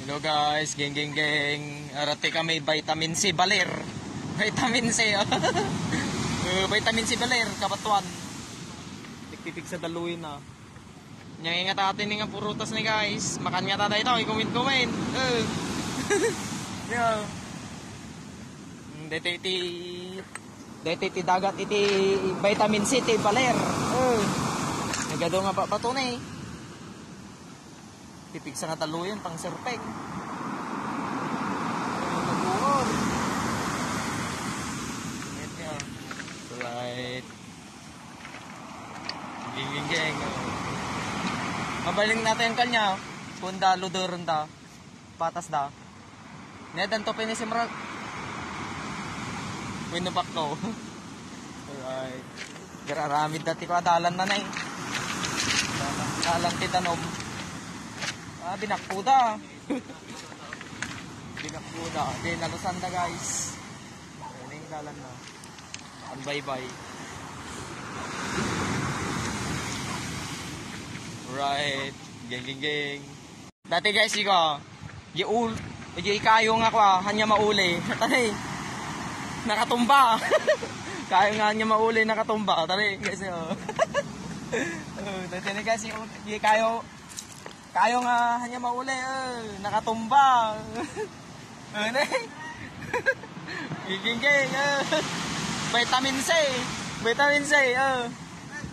Hello guys, geng. Arati kami vitamin C baler. Vitamin C. Vitamin C baler kabatuan. Tikpipig sa daluin na. Nya ingat atin nga purutas ni guys. Makan nga tayo ito, i-comment. Yo. Deti dagat iti vitamin C ti baler. Nagado nga bato na eh. Tipig sa nga taluyan pang serpeng. Nagbuhol. Right. Geng. Mabaling natin yung kanya. Kunda ludoran da. Patas da. Nedan to pinisimrag. Winupak ko. Alright. Gararamid dati ko adalan na eh. Dalan titanom. Binakpuda. Binakpuda. Di nalusan na guys. Ayan yung dalan na. Bye. Right. Geng. Dati guys, ikaw. Kayo nga ko hanya mauli. Tari. Nakatumba. Kayo nga hanya mauli, nakatumba. Tari guys. Dati na guys, kayo nga hanya mauli. Nakatumba. Geng. Vitamin C.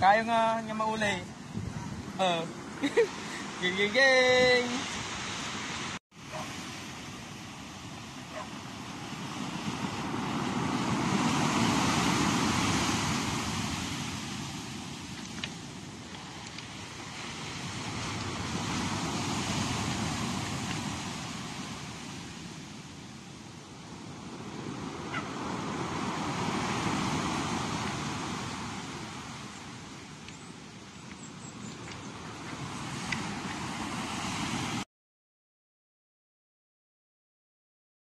Kayo nga hanya mauli. Geng.